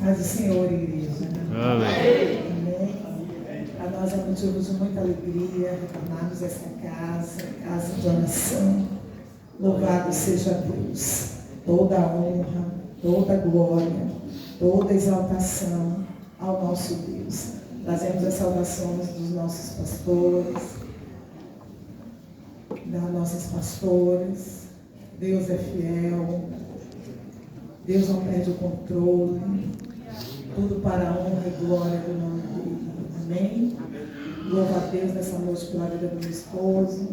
Paz do Senhor, igreja. Amém. Para nós é motivo de muita alegria retornarmos a essa casa de oração. Louvado seja Deus. Toda a honra, toda a glória, toda a exaltação ao nosso Deus. Trazemos as saudações dos nossos pastores, das nossas pastoras. Deus é fiel. Deus não perde o controle. Tudo para a honra e glória do nome dele. Amém? Louvo a Deus nessa noite pela vida do meu esposo,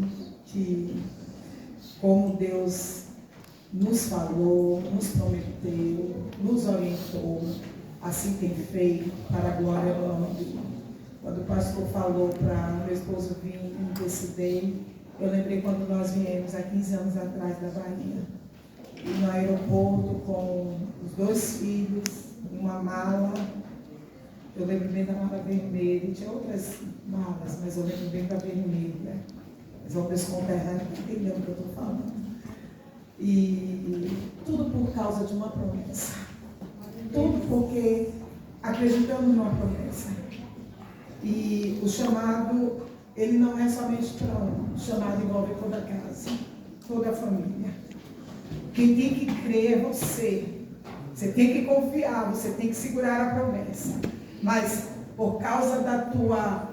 que como Deus nos falou, nos prometeu, nos orientou, assim tem feito para a glória do nome dele. Quando o pastor falou para meu esposo vir interceder, eu lembrei quando nós viemos há 15 anos atrás da Bahia. E no aeroporto com os 2 filhos, uma mala, eu lembro bem da mala vermelha, e tinha outras malas, mas eu lembro bem da vermelha. Os homens conterrâneos entendem o que eu estou falando. E tudo por causa de uma promessa. Tudo porque acreditamos numa promessa. E o chamado, ele não é somente para um. O chamado envolve toda a casa, toda a família. Quem tem que crer é você. Você tem que confiar, você tem que segurar a promessa. Mas por causa da tua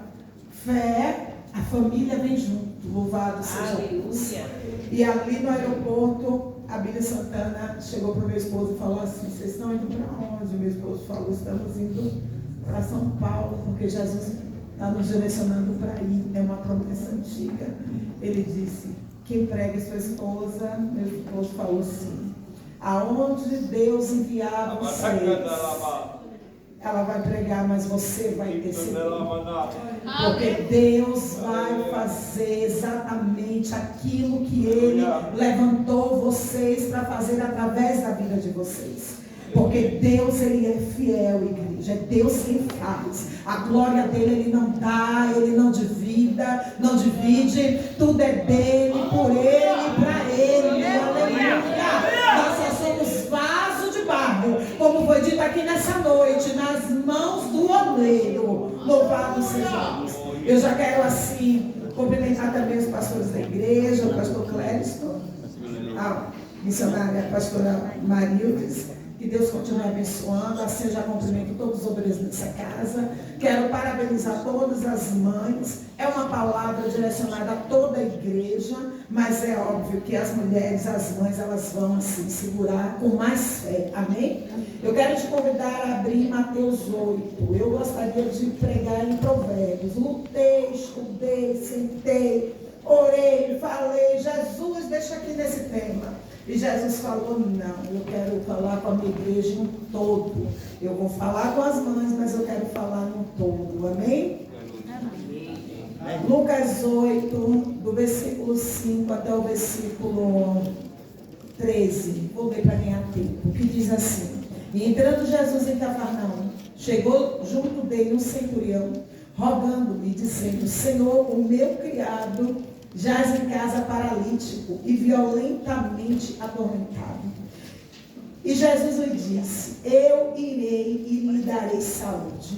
fé, a família vem junto. Louvado seja Deus. E ali no aeroporto, a Bíblia Santana chegou para o meu esposo e falou assim: vocês estão indo para onde? O meu esposo falou: estamos indo para São Paulo, porque Jesus está nos direcionando para ir. É uma promessa antiga. Ele disse: quem prega sua esposa? Meu esposo falou assim: aonde Deus enviar vocês, ela vai pregar, mas você vai interceder. Porque Deus vai fazer exatamente aquilo que Ele levantou vocês para fazer através da vida de vocês. Porque Deus, Ele é fiel, igreja. É Deus quem faz. A glória dele, Ele não dá, Ele não não divide. Tudo é dele, por Ele, para Ele. Aleluia. Nós só somos vaso de barro, como foi dito aqui nessa noite, nas mãos do oleiro. Louvado seja Deus. Eu já quero assim cumprimentar também os pastores da igreja, o pastor Clériston, a missionária, a pastora Marildes. Que Deus continue abençoando. Assim eu já cumprimento todos os obreiros dessa casa. Quero parabenizar todas as mães. É uma palavra direcionada a toda a igreja, mas é óbvio que as mulheres, as mães, elas vão assim segurar com mais fé. Amém? Eu quero te convidar a abrir Mateus 8. Eu gostaria de pregar em Provérbios. Lutei, estudei, sentei, orei, falei. Jesus, deixa aqui nesse tema. E Jesus falou: não, eu quero falar com a minha igreja no todo. Eu vou falar com as mães, mas eu quero falar no todo. Amém? Amém. Lucas 8, do versículo 5 até o versículo 13. Vou ler para ganhar tempo. Que diz assim: e entrando Jesus em Cafarnaum, chegou junto dele um centurião, rogando-lhe, dizendo: Senhor, o meu criado jaz em casa paralítico e violentamente atormentado. E Jesus lhe disse: eu irei e lhe darei saúde.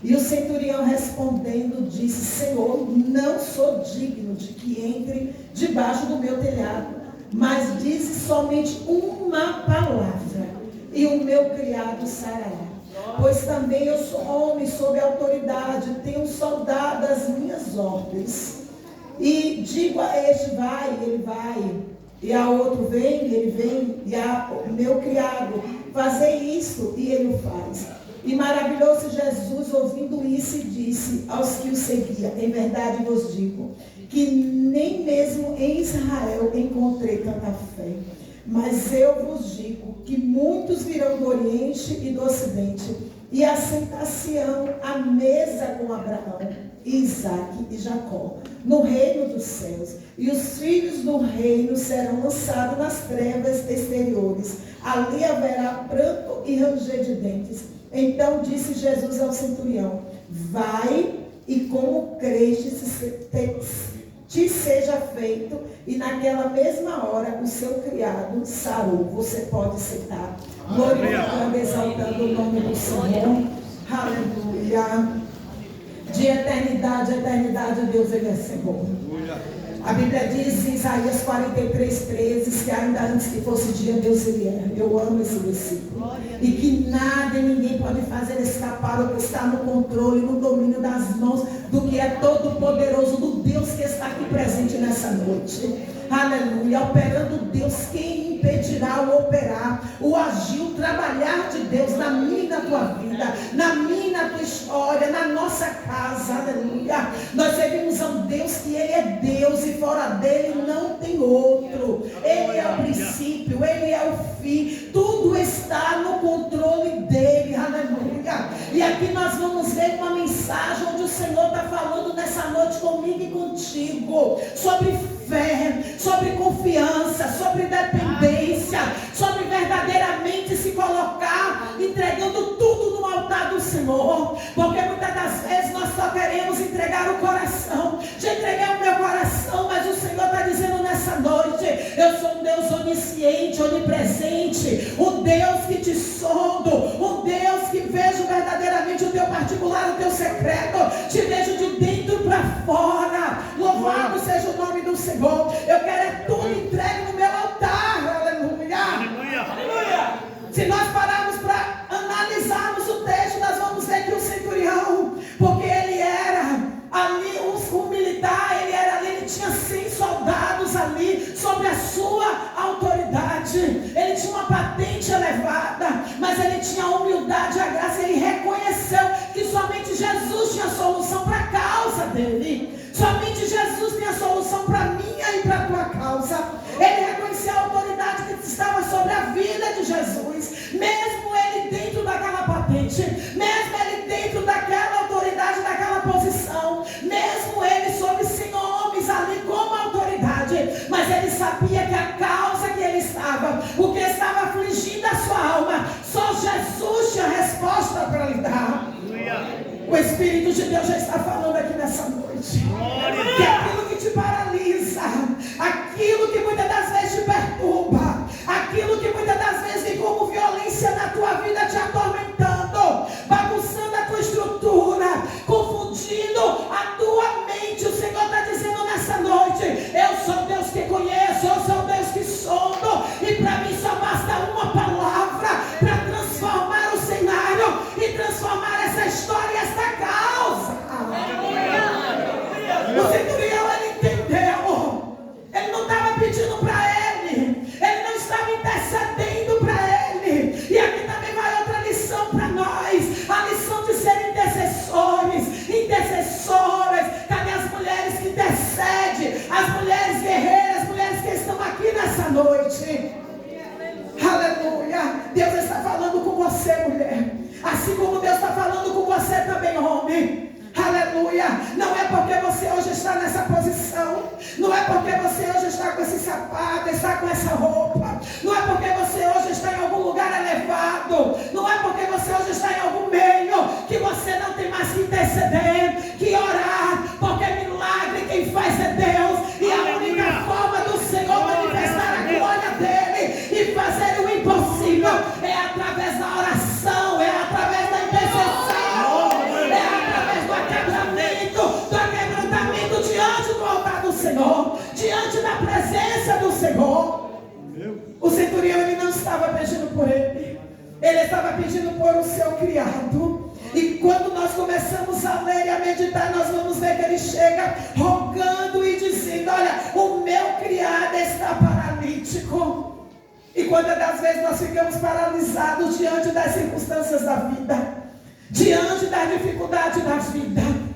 E o centurião respondendo disse: Senhor, não sou digno de que entre debaixo do meu telhado, mas dize somente uma palavra e o meu criado sarará. Pois também eu sou homem sob autoridade, tenho soldado às minhas ordens. E digo a este: vai, ele vai. E a outro: vem, ele vem. E a meu criado: fazer isto, e ele o faz. E maravilhou-se Jesus ouvindo isso e disse aos que o seguiam: em verdade vos digo, que nem mesmo em Israel encontrei tanta fé. Mas eu vos digo que muitos virão do Oriente e do Ocidente e assentar-se-ão à mesa com Abraão, Isaque e Jacó, no reino dos céus. E os filhos do reino serão lançados nas trevas exteriores. Ali haverá pranto e ranger de dentes. Então disse Jesus ao centurião: vai, e como creste te seja feito, e naquela mesma hora o seu criado sarou. Você pode citar, glorificando, exaltando o nome do Senhor. Aleluia. De eternidade a eternidade, Deus, Ele é Senhor. A Bíblia diz em Isaías 43:13 que ainda antes que fosse dia, Deus Ele é. Eu amo esse versículo. E que nada e ninguém pode fazer escapar o que está no controle, no domínio das mãos do que é todo poderoso, do Deus que está aqui presente nessa noite. Aleluia. Operando Deus, quem impedirá o operar, o agir, o trabalhar de Deus na minha e na tua vida, na minha e na tua história, na nossa casa. Aleluia. Nós servimos a um Deus que Ele é Deus e fora dele não tem outro. Ele é o princípio, Ele é o fim, tudo está no controle dele. Aleluia. E aqui nós vamos ver uma mensagem onde o Senhor está falando nessa noite comigo e contigo sobre fé, sobre confiança, sobre dependência, sobre verdadeiramente se colocar, entregando tudo no altar do Senhor. Porque muitas das vezes nós só queremos entregar o coração. Já entreguei o meu coração, mas o Senhor está dizendo nessa noite: eu sou um Deus onisciente, onipresente, um Deus que te sondo, um Deus que vejo verdadeiramente o teu particular, o teu secreto, te vejo de dentro para fora. Louvado seja o nome do Senhor. Eu quero é tudo entregue no meu altar. Aleluia. Aleluia. Se nós pararmos para analisarmos o texto, nós vamos ver que o centurião, porque ele era ali um militar, ele tinha 100 soldados ali sob a sua autoridade. Ele tinha uma patente elevada, mas ele tinha a humildade e a graça. Ele reconheceu que somente Jesus tinha solução para a causa dele. Somente Jesus tem a solução para a minha e para a tua causa. Ele reconheceu a autoridade que estava sobre a vida de Jesus. Mesmo ele dentro daquela patente, mesmo ele dentro daquela autoridade, daquela posição, mesmo ele sobre 100 homens ali como autoridade, mas ele sabia que a causa que ele estava, o que estava afligindo a sua alma, só Jesus tinha resposta para lhe dar. O Espírito de Deus já está falando aqui nessa noite. Que aquilo que te paralisa, aquilo que muitas das vezes te perturba, aquilo que muitas das vezes vem como violência na tua vida, te atormentando, bagunçando a tua estrutura, confundindo a tua mente. O Senhor está dizendo nessa noite: eu sou Deus que conheço, eu sou Deus que sondo, e para mim só basta uma palavra para transformar o cenário e transformar essa história e esta causa. O centurião, ele entendeu. Ele não estava pedindo para ele não estava intercedendo para ele. E aqui também vai outra lição para nós, a lição de ser intercessores, intercessoras. Cadê as mulheres que intercedem? As mulheres guerreiras, as mulheres que estão aqui nessa noite. Aleluia. Deus está falando com você, mulher, assim como Deus está falando com você também, homem. Aleluia. Não é porque você hoje está nessa posição, não é porque você hoje está com esse sapato, está com essa roupa, não é porque você hoje está em algum lugar elevado, não é porque você hoje está em algum meio, que você não tem mais que interceder, que orar, porque milagre quem faz é Deus, e a única forma do Senhor manifestar a glória dele e fazer o impossível é através da oração, é através da intercessão, diante do altar do Senhor, diante da presença do Senhor. O centurião, ele não estava pedindo por ele estava pedindo por o seu criado. E quando nós começamos a ler e a meditar, nós vamos ver que ele chega rogando e dizendo: olha, o meu criado está paralítico. E quantas das vezes nós ficamos paralisados diante das circunstâncias da vida, diante da dificuldade da vida?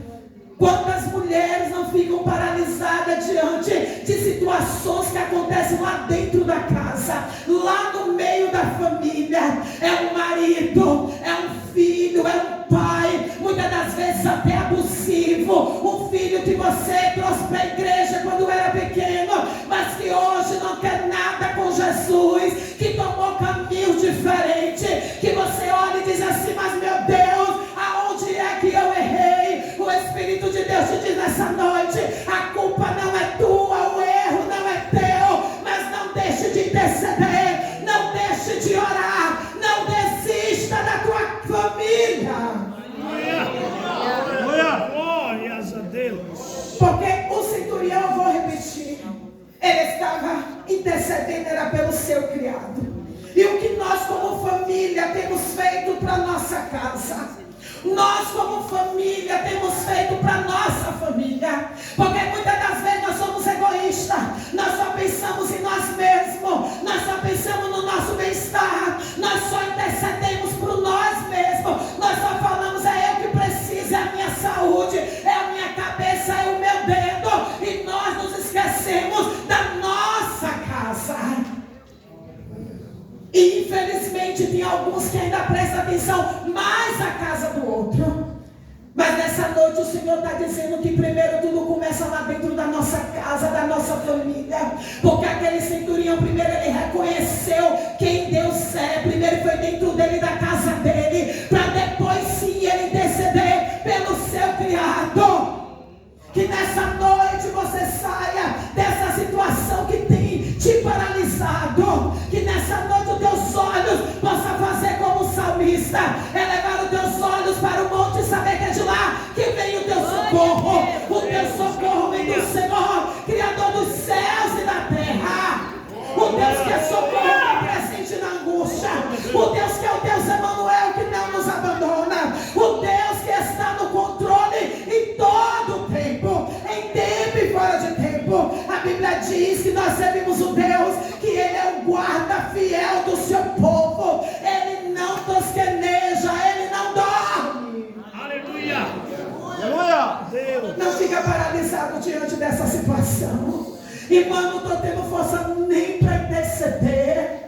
Quantas mulheres não ficam paralisadas diante de situações que acontecem lá dentro da casa, lá no meio da família? É um marido, é um filho, é um pai, muitas das vezes até abusivo, um filho que você trouxe para a igreja quando era pequeno, mas que hoje não quer nada com Jesus, que tomou caminho diferente, que você olha e diz assim: mas meu Deus, aonde é que eu errei? O Espírito de Deus te diz nessa noite: a culpa não é interceder, não deixe de orar, não desista da tua família. Glórias a Deus. Porque o centurião, eu vou repetir, ele estava intercedendo, era pelo seu criado. E o que nós como família temos feito para nossa casa? Nós como família temos feito para nossa família. Porque muitas das vezes nós somos egoístas. Nós só pensamos em nós mesmos. Nós só pensamos no nosso bem-estar. Nós só intercedemos por nós mesmos. Nós só falamos, é eu que preciso, é a minha saúde, é a minha cabeça, é o meu dedo. E nós nos esquecemos da nossa casa. E infelizmente tem alguns que ainda prestam atenção mais à casa do outro. Mas nessa noite o Senhor está dizendo que primeiro tudo começa lá dentro da nossa casa, da nossa família. Porque aquele centurião, primeiro ele reconheceu quem Deus é. Primeiro foi dentro dele, da casa dele, para depois sim ele interceder pelo seu criado. Que nessa noite você saia dessa situação que tem te paralisado. Que nessa noite os teus olhos possam fazer como o salmista, elevar os teus olhos para o monte e saber que é de lá que vem o teu socorro. O teu socorro vem do Senhor, Criador dos céus e da terra. O Deus que é socorro presente na angústia. O Deus que é o Deus Emanuel, que não nos abandona. O Deus que está no controle em todo o tempo, em tempo e fora de tempo. A Bíblia diz que nós servimos o Deus, que Ele é o guarda fiel do seu povo. Ele não tosqueneja, Ele não dorme. Aleluia. Aleluia. Deus. Não fica paralisado diante dessa situação. Irmão, não estou tendo força nem para interceder.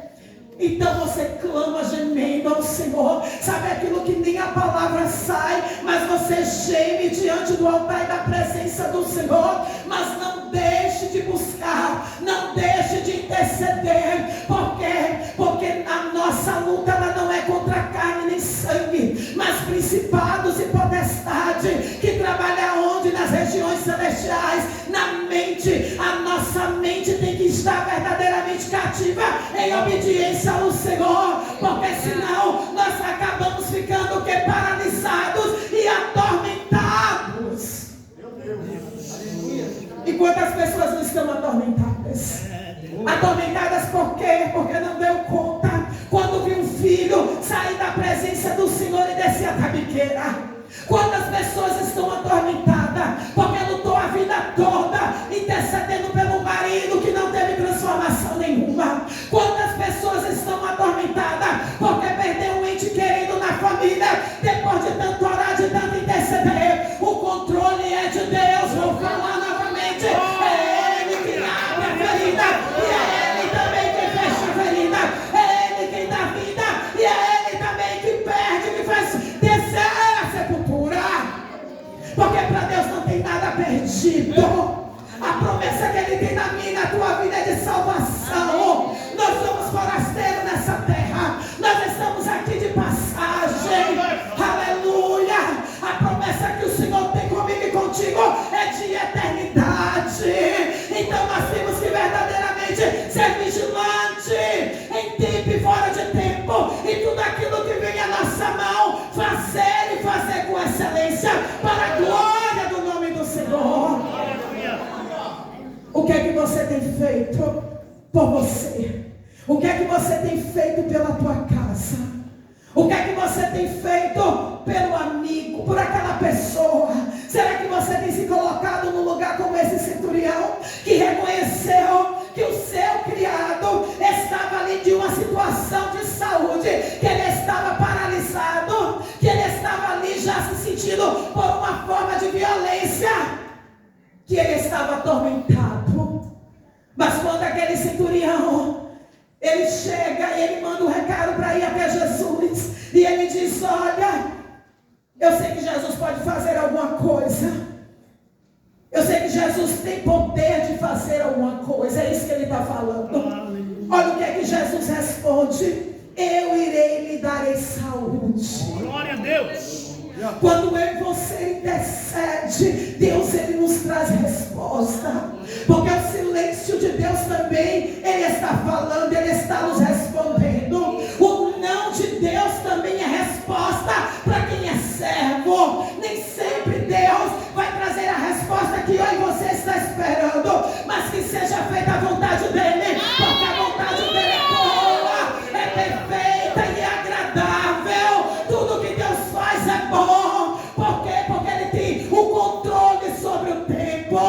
Então você clama gemendo ao Senhor. Sabe aquilo que nem a palavra sai, mas você geme diante do altar e da presença do Senhor. Mas não deixe de buscar, não deixe de interceder. Por quê? Porque a nossa luta ela não é contra carne nem sangue, mas principados e potestades que trabalham onde? Nas regiões celestiais. Na mente, a nossa mente tem que estar verdadeiramente cativa em obediência ao Senhor, porque senão nós acabamos ficando que paralisados e atormentados. E quantas pessoas não estão atormentadas? Atormentadas por quê? Porque não deu conta quando viu um filho sair da presença do Senhor e descer a tabiqueira. Quantas pessoas estão atormentadas porque lutou a vida toda intercedendo pelo marido que não teve transformação nenhuma? Quantas pessoas estão atormentadas porque perdeu um ente querido na família depois de tanto orar, de tanto interceder? O controle é de Deus. Vou falar novamente, é Ele que abre a ferida e é Ele também que fecha a ferida. É Ele quem dá vida e é Ele também que perde, que faz descer a sepultura. Porque para Deus não tem nada perdido. A promessa que Ele tem na minha e na tua vida é de salvação. Nós somos forasteiros nessa terra. Nós estamos aqui de passagem. Aleluia. A promessa que o Senhor tem comigo e contigo é de eternidade. Então nós temos que verdadeiramente ser vigilantes em tempo e fora de tempo. E tudo aquilo que vem à nossa mão, fazer e fazer com excelência para a glória do nome do Senhor. O que é que você tem feito por você? O que é que você tem feito pela tua casa? O que é que você tem feito pelo amigo, por aquela pessoa? Será que você tem se colocado num lugar como esse centurião, que reconheceu que o seu criado estava ali de uma situação de saúde, que ele estava paralisado, que ele estava ali já se sentindo por uma forma de violência, que ele estava atormentado? Mas quando aquele centurião, ele chega e ele manda um recado para ir até Jesus, e ele diz: olha, eu sei que Jesus pode fazer alguma coisa, eu sei que Jesus tem poder de fazer alguma coisa. É isso que ele está falando. Olha o que é que Jesus responde: eu irei lhe dar saúde. Glória a Deus. Quando eu e você intercede, Deus ele nos traz resposta. Porque o silêncio de Deus também, ele está falando, ele está nos respondendo. O não de Deus também é resposta para quem é servo. Nem sempre Deus vai trazer a resposta que eu e você está esperando, mas que seja feita a vontade dele, porque a vontade dele é boa, é perfeita e é agradável. Tudo que Deus faz é bom. Por quê? Porque ele tem o controle sobre o tempo.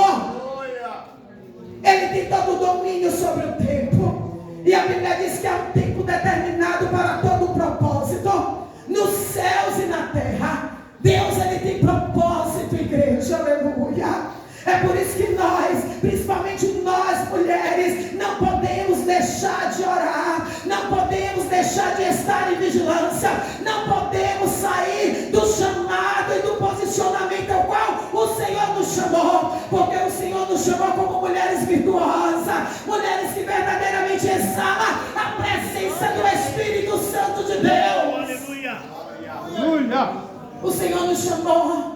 Ele tem todo o domínio sobre o tempo. E a Bíblia diz que há um tempo determinado para todo o propósito, nos céus e na terra. Deus ele tem propósito, igreja, aleluia. É por isso que nós, principalmente nós mulheres, não podemos deixar de orar, não podemos deixar de estar em vigilância, não podemos sair do chamado e do posicionamento ao qual o Senhor nos chamou, porque o Senhor nos chamou como mulheres virtuosas, mulheres que verdadeiramente exalam a presença do Espírito Santo de Deus. Aleluia. Aleluia. O Senhor nos chamou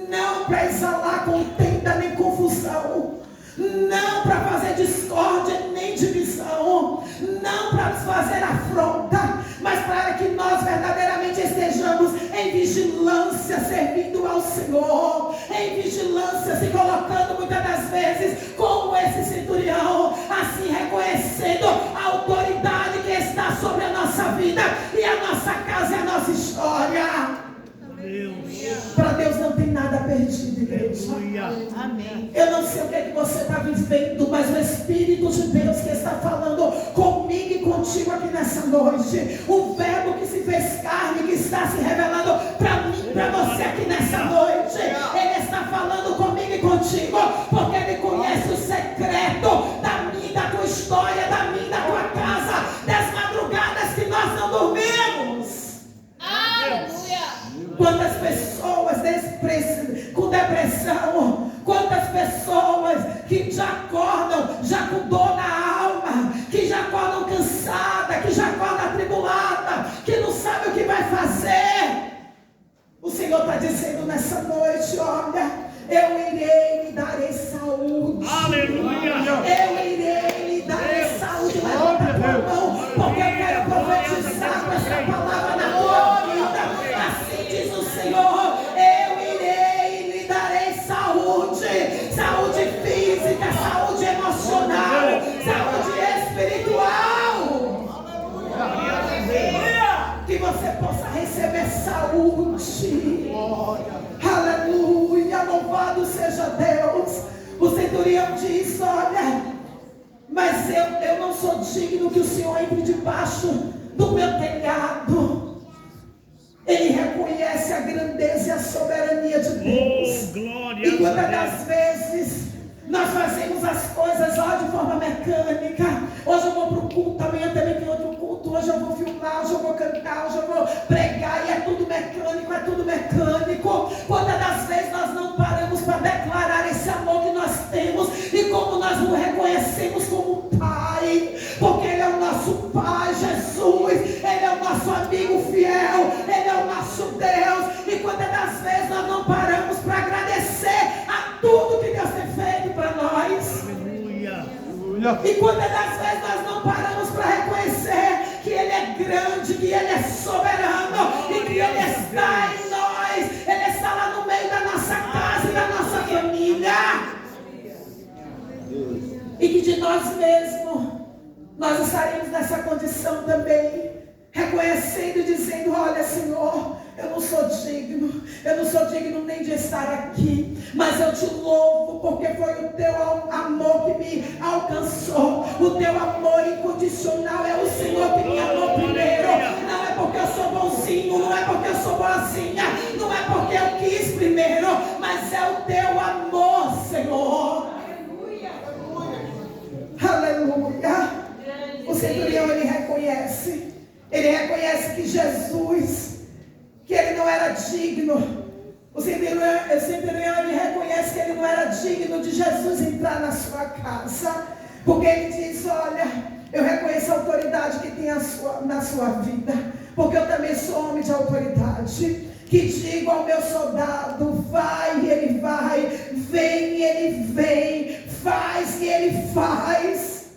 não para exalar contenda nem confusão, não para fazer discórdia nem divisão, não para nos fazer afronta, mas para que nós verdadeiramente estejamos em vigilância, servindo ao Senhor, em vigilância, se colocando muitas das vezes como esse centurião, assim reconhecendo a autoridade que está sobre a nossa vida e a nossa casa e a nossa história. Para Deus não tem nada perdido, igreja. Amém. Eu não sei o que é que você está vivendo, mas o Espírito de Deus que está falando comigo e contigo aqui nessa noite, o verbo que se fez carne, que está se revelando para mim, para você aqui nessa noite, ele está falando comigo e contigo, porque ele conhece o secreto da minha e da tua história, da minha e da tua casa, das madrugadas que nós não dormimos. Quantas pessoas com depressão, quantas pessoas que já acordam, já com dor na alma, que já acordam cansada, que já acordam atribulada, que não sabe o que vai fazer. O Senhor está dizendo nessa noite, olha, eu irei lhe darei saúde. Aleluia. Eu irei lhe darei saúde. Levanta a tua mão, porque eu quero profetizar com essa palavra na tua vida. Assim diz o Senhor, eu irei lhe darei saúde. Saúde física, saúde emocional, saúde espiritual. Que você possa receber saúde. Aleluia, louvado seja Deus. O centurião diz, olha, mas eu não sou digno que o Senhor entre debaixo do meu telhado. Ele reconhece a grandeza e a soberania de Deus. Glória E quantas a Deus. das vezes nós fazemos as coisas de forma mecânica. Hoje eu vou para o culto, amanhã também tem outro culto. Hoje eu vou filmar, hoje eu vou cantar, hoje eu vou pregar. E é tudo mecânico, é tudo mecânico. Quantas das vezes nós não paramos para declarar esse amor que nós temos e como nós o reconhecemos como Pai, porque Ele é o nosso Pai, Jesus. Ele é o nosso amigo fiel, Ele é o nosso Deus. E quantas das vezes nós não paramos para agradecer a tudo que Deus tem feito para nós. Aleluia. E quantas das vezes nós não paramos para reconhecer que Ele é grande, que Ele é soberano e que Ele está em nós. Ele está lá no meio da nossa casa e da nossa família. E que de nós mesmos nós estaremos nessa condição também, reconhecendo e dizendo, olha Senhor, eu não sou digno nem de estar aqui, mas eu te louvo porque foi o teu amor que me alcançou, o teu amor incondicional, é o Senhor que me amou primeiro, não é porque eu sou bonzinho, não é porque eu sou boazinha, não é porque eu quis primeiro, mas é o teu amor, Senhor. Aleluia. O centurião ele reconhece que Jesus, que ele não era digno. O centurião ele reconhece que ele não era digno de Jesus entrar na sua casa, porque ele diz, olha, eu reconheço a autoridade que tem na sua vida, porque eu também sou homem de autoridade. que digo ao meu soldado: vai e ele vai, vem e ele vem, faz e ele faz.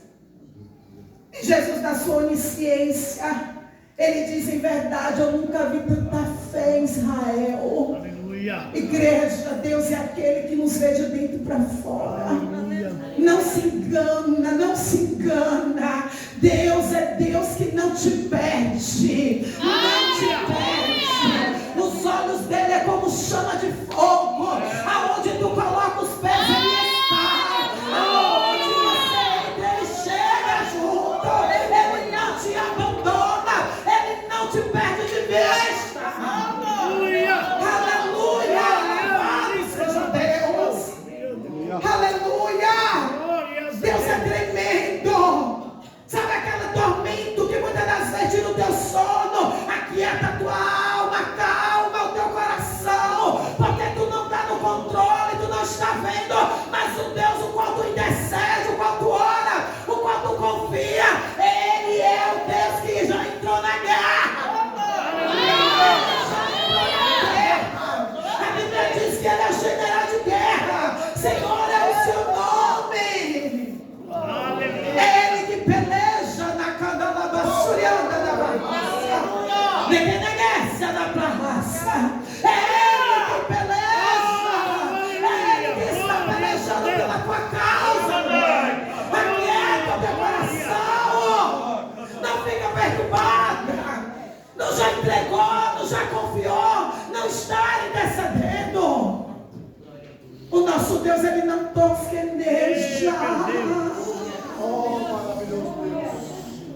E Jesus, na sua onisciência, ele diz: em verdade, eu nunca vi tanta fé em Israel. Aleluia. Igreja, Deus é aquele que nos vê de dentro para fora. Aleluia. Não se engana, não se engana. Deus é Deus que não te perde. Não te perde. Os olhos dele é como chama de fogo. Aonde tu coloca os pés, ele está. Aonde você entra, ele chega junto. Ele não te abandona. Ele não te perde de vista. Aleluia. Aleluia. Louvado seja Deus. Aleluia. Glórias a Deus é tremendo. Sabe aquele tormento que muitas das vezes tira o teu sono? Aquieta a tua alma, calma o teu coração, porque tu não está no controle, tu não está vendo, mas o Deus o qual tu intercede, o qual tu ora, o qual tu confia, ele é o Deus que já entrou na guerra. A Bíblia diz que ele é o general de guerra. Senhor é o seu nome. Ele que peleja na cada da bassurianda da barraça, neguenegécia da praça. É ele que peleja. É ele que está pelejando pela tua causa, mãe. Aquieta o teu coração. Não fica perturbada. Não já entregou, não já confiou, não está intercedendo. O nosso Deus, ele não tosqueneja.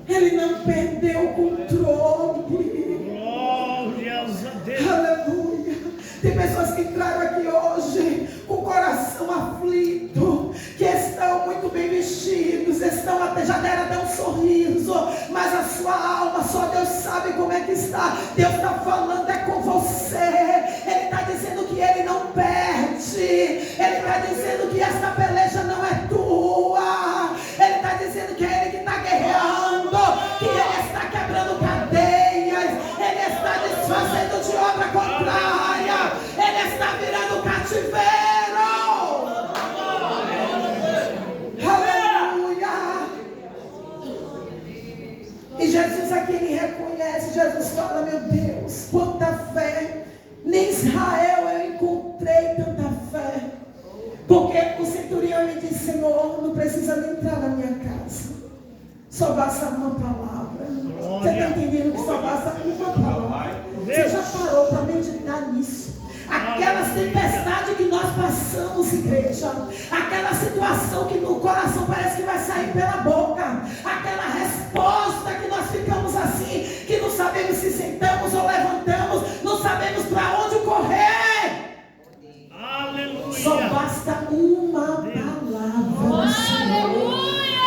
Ele não perdeu o controle. Glórias a Deus. Aleluia. Tem pessoas que entraram aqui hoje com o coração aflito, que estão muito bem vestidos, estão até, já deram até um sorriso, mas a sua alma, só Deus sabe como é que está. Deus está falando é com você. Ele está dizendo que ele não perde. Ele está dizendo que essa peleja não é tua. Ele está dizendo que é ele que está guerreando, que ele está quebrando cadeias, ele está desfazendo de obra contrária, ele está virando cativeiro. Aleluia. E Jesus aqui, ele reconhece. Jesus fala: meu Deus, quanta fé. Nem Israel eu encontrei tanta fé. Porque o centurião me disse: Senhor, não precisa nem entrar na minha casa, só basta uma palavra. Você está entendendo que só basta uma palavra? Você já parou para meditar nisso? Aquelas tempestades que nós passamos, igreja, aquela situação que no coração parece que vai sair pela boca, aquela resposta que nós ficamos assim, que não sabemos se sentamos ou levantamos, não sabemos para onde correr. Aleluia. Só basta uma palavra, Senhor,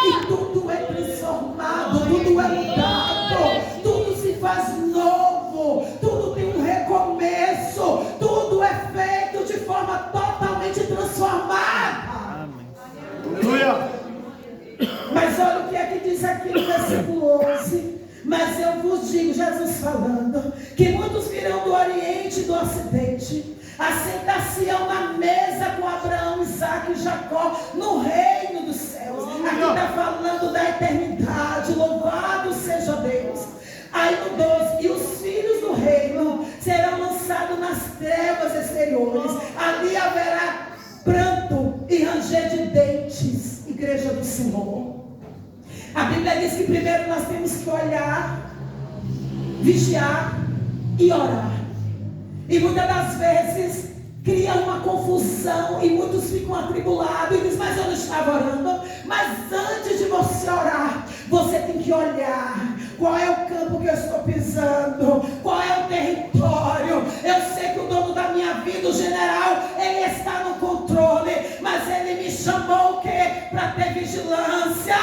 e tudo é transformado, tudo é mudado, tudo se faz novo, tudo tem um recomeço, tudo é feito de forma totalmente transformada. Aleluia. Mas olha o que é que diz aqui no versículo 11. Mas eu vos digo, Jesus falando, que muitos virão do Oriente e do Ocidente, assentar-se-ão na mesa com Abraão, Isaque e Jacó no reino dos céus. Aqui está falando da eternidade. Louvado seja Deus. Aí no 12: e os filhos do reino serão lançados nas trevas exteriores. Ali haverá pranto e ranger de dentes. Igreja do Senhor, a Bíblia diz que primeiro nós temos que olhar, vigiar e orar. E muitas das vezes cria uma confusão e muitos ficam atribulados e dizem: mas eu não estava orando. Mas antes de você orar, você tem que olhar qual é o campo que eu estou pisando, qual é o território. Eu sei que o dono da minha vida, o general, ele está no controle, mas ele me chamou o quê? Para ter vigilância.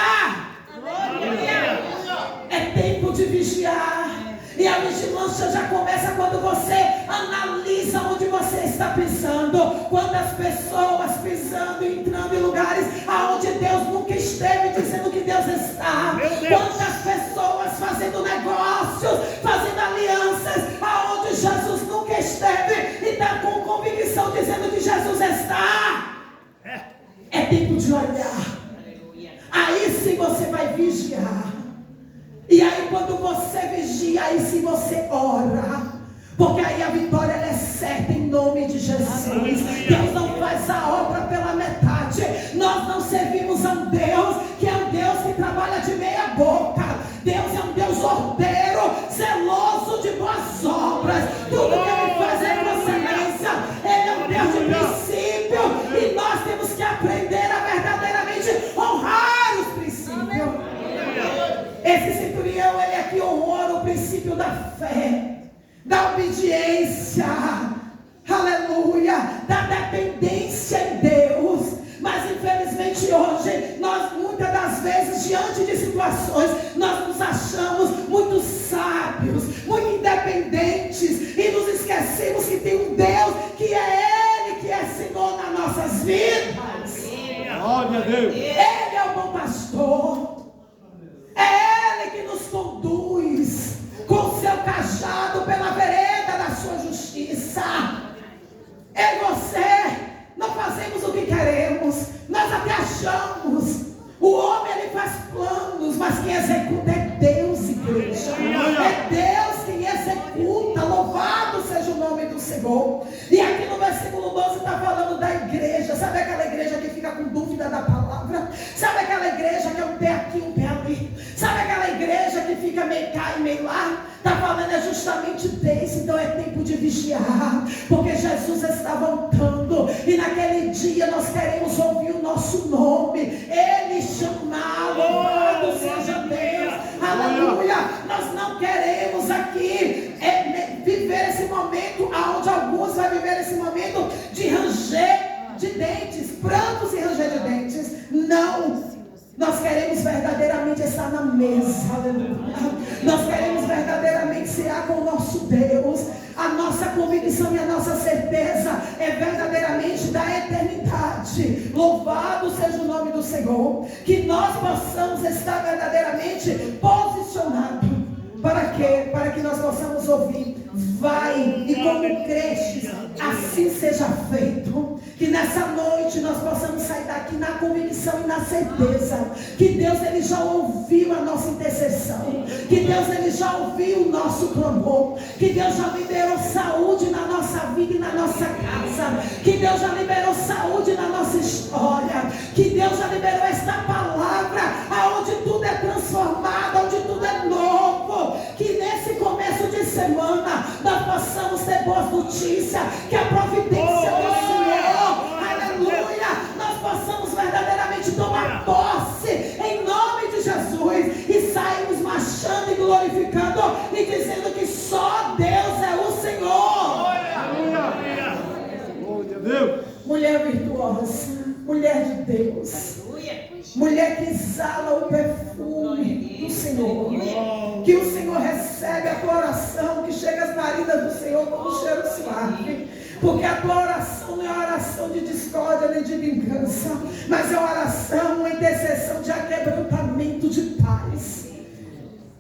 É tempo de vigiar. E a vigilância já começa quando você analisa onde você está pisando. Quantas pessoas pisando e entrando em lugares aonde Deus nunca esteve, dizendo que Deus está. Quantas pessoas fazendo negócios, fazendo alianças aonde Jesus nunca esteve, onde Jesus está, é tempo de olhar. Aí sim você vai vigiar. E aí quando você vigia, aí sim você ora. Porque aí a vitória ela é certa em nome de Jesus. Deus não faz a obra pela metade. Nós não servimos a um Deus que é um Deus que trabalha de meia boca. Deus é um Deus ordeiro, zeloso de boas obras. Tudo que Ele faz é com excelência. Ele é um Deus de princípio. E nós temos que aprender a verdadeiramente honrar os princípios. Esse centurião, ele aqui honrou o princípio da fé, da obediência, aleluia, da dependência em Deus. Mas infelizmente hoje, nós muitas das vezes, diante de situações, nós nos achamos muito sábios, muito independentes, e nos esquecemos que tem um Deus que é Ele que é Senhor nas nossas vidas. Glória a Deus. Ele é o bom pastor, é Ele que nos conduz com o seu cajado pela vereda da sua justiça. Eu e você não fazemos o que queremos, nós até achamos. O homem ele faz planos, mas quem executa é Deus, igreja. É Deus quem executa. Louvado seja o nome do Senhor. E aqui no versículo 12 está falando da igreja. Sabe aquela igreja que fica com dúvida da palavra? Sabe aquela igreja que é um pé aqui, um pé ali? Sabe aquela igreja que fica meio cá e meio lá? Está falando é justamente desse. Então é tempo de vigiar, porque Jesus está voltando. E naquele dia nós queremos ouvir o nosso nome, Ele chamar, louvado seja Deus, aleluia. Nós não queremos aqui viver esse momento, onde alguns vão viver esse momento de ranger de dentes, prantos e ranger de dentes. Não. Nós queremos verdadeiramente estar na mesa, aleluia. Nós queremos verdadeiramente cear com o nosso Deus. A nossa convicção e a nossa certeza é verdadeiramente da eternidade. Louvado seja o nome do Senhor. Que nós possamos estar verdadeiramente posicionados. Para quê? Para que nós possamos ouvir. Vai e como cresces, assim seja feito. Que nessa noite nós possamos sair daqui na convicção e na certeza que Deus ele já ouviu a nossa intercessão, que Deus ele já ouviu o nosso clamor, que Deus já liberou saúde na nossa vida e na nossa casa, que Deus já liberou saúde na nossa história, que Deus já liberou esta palavra aonde tudo é transformado, onde tudo é novo. Que nesse começo de semana nós possamos ter boas notícias, que a providência do Senhor, aleluia, nós possamos verdadeiramente tomar posse em nome de Jesus e sairmos marchando e glorificando e dizendo que só Deus é o Senhor. Glória a Deus. Mulher virtuosa, mulher de Deus, mulher que exala o perfume do Senhor, que o Senhor recebe a tua oração, que chega às narinas do Senhor como um cheiro suave, porque a tua oração não é uma oração de discórdia nem de vingança, mas é uma oração, uma intercessão de aquebrantamento de paz.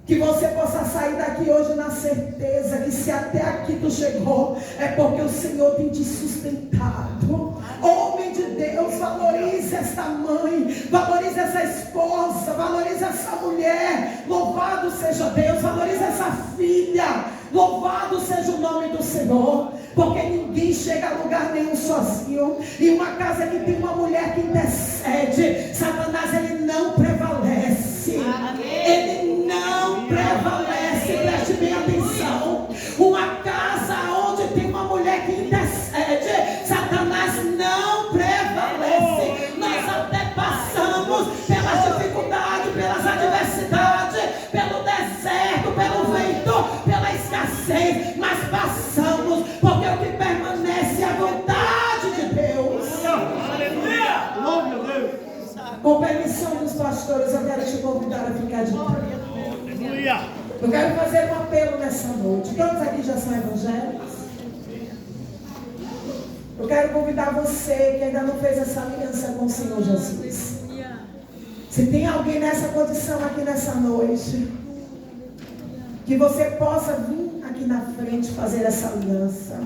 Que você possa sair daqui hoje na certeza que se até aqui tu chegou, é porque o Senhor tem te sustentado. Homem de Deus, valorize esta mãe, valorize essa esposa, valorize essa mulher. Louvado seja Deus, valorize essa filha. Louvado seja o nome do Senhor, porque ninguém chega a lugar nenhum sozinho. E uma casa que tem uma mulher que intercede, Satanás ele não prevalece. Ele não prevalece, preste bem atenção. Uma casa onde tem uma mulher que intercede, Satanás não prevalece. Nós até passamos pelas dificuldades, pelas adversidades, pelo deserto, pelo vento, pela escassez, mas passamos, porque o que permanece é a vontade de Deus. Aleluia! Glória a Deus. Com permissão dos pastores, eu quero te convidar a ficar de pé. Aleluia! Eu quero fazer um apelo nessa noite. Todos aqui já são evangélicos? Eu quero convidar você que ainda não fez essa aliança com o Senhor Jesus. Se tem alguém nessa condição aqui nessa noite, que você possa vir aqui na frente fazer essa aliança.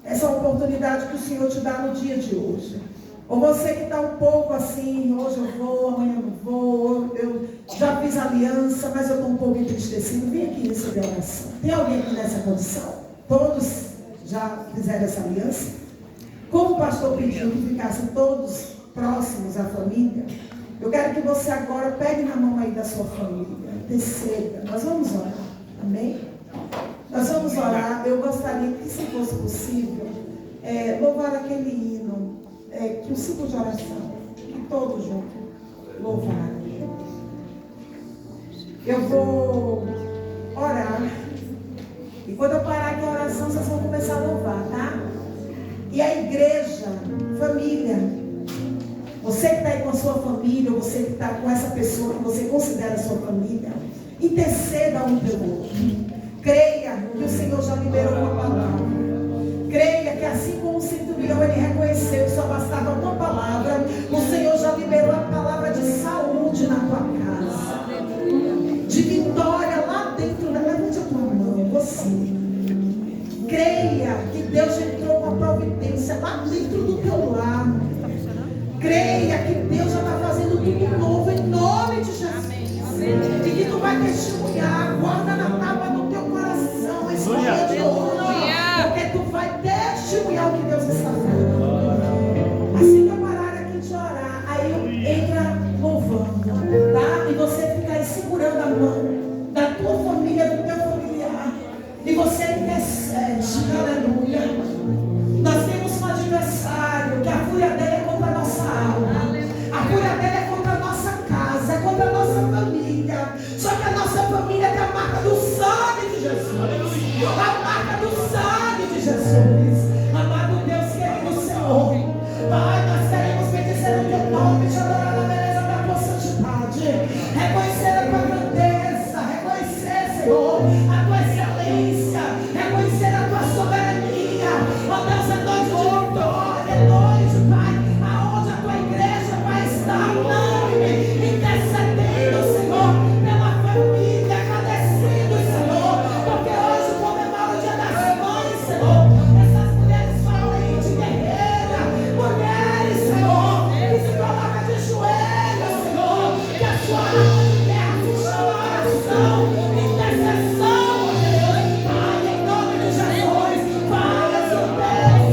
essa oportunidade que o Senhor te dá no dia de hoje. Ou você que está um pouco assim, hoje eu vou, amanhã eu não vou, eu já fiz aliança, mas eu estou um pouco entristecido, vem aqui receber a oração. Tem alguém aqui nessa condição? Todos já fizeram essa aliança? Como o pastor pediu que ficassem todos próximos à família, eu quero que você agora pegue na mão aí da sua família, interceda. Nós vamos orar, amém? Nós vamos orar. Eu gostaria que, se fosse possível, louvar aquele hino, que o ciclo de oração, que todos juntos louvarem. Eu vou orar, e quando eu parar aqui a oração, vocês vão começar a louvar, tá? E a igreja, família, você que está aí com a sua família, ou você que está com essa pessoa que você considera sua família, interceda um pelo outro. Creia que o Senhor já liberou uma palavra. Creia que assim como o centurião ele reconheceu que só bastava uma palavra, o Senhor já liberou a palavra de saúde na tua casa, de vitória lá dentro. Levante a tua mão, você. Creia que Deus entrou com a providência lá dentro do teu lar. Creia que Deus já está fazendo tudo novo em nome de Jesus. E que tu vai testemunhar, guarda na tábua do teu coração esse dia de hoje, porque tu vai testemunhar o que Deus está fazendo. Assim que eu parar aqui de orar, aí entra louvando, tá? E você fica aí segurando a mão da tua família, do teu familiar, e você intercede, aleluia. Nós temos um adversário que a fúria dele é contra a nossa alma, a fúria dele é contra a nossa casa, é contra a nossa família. Só que a nossa família tem a marca do sangue de Jesus, a marca do sangue de Jesus. Amado Deus, querido Senhor, Pai, nós queremos bendizer o teu nome, te adorar na beleza da tua santidade, reconhecer a tua grandeza, reconhecer, Senhor, a tua excelência, reconhecer a tua soberania. Ó Deus, é noite de vitória, é noite, Pai, aonde a tua igreja vai estar unânime, intercedendo, Senhor, pela família, agradecido, Senhor, porque hoje comemora o dia das mães, Senhor. Essas mulheres valentes, guerreiras, mulheres, Senhor, que se colocam de joelhos, Senhor, que a sua alma de guerra se chama oração, intercessão, ó Deus. Pai, em nome de Jesus, fala, Senhor Deus.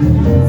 Aleluia.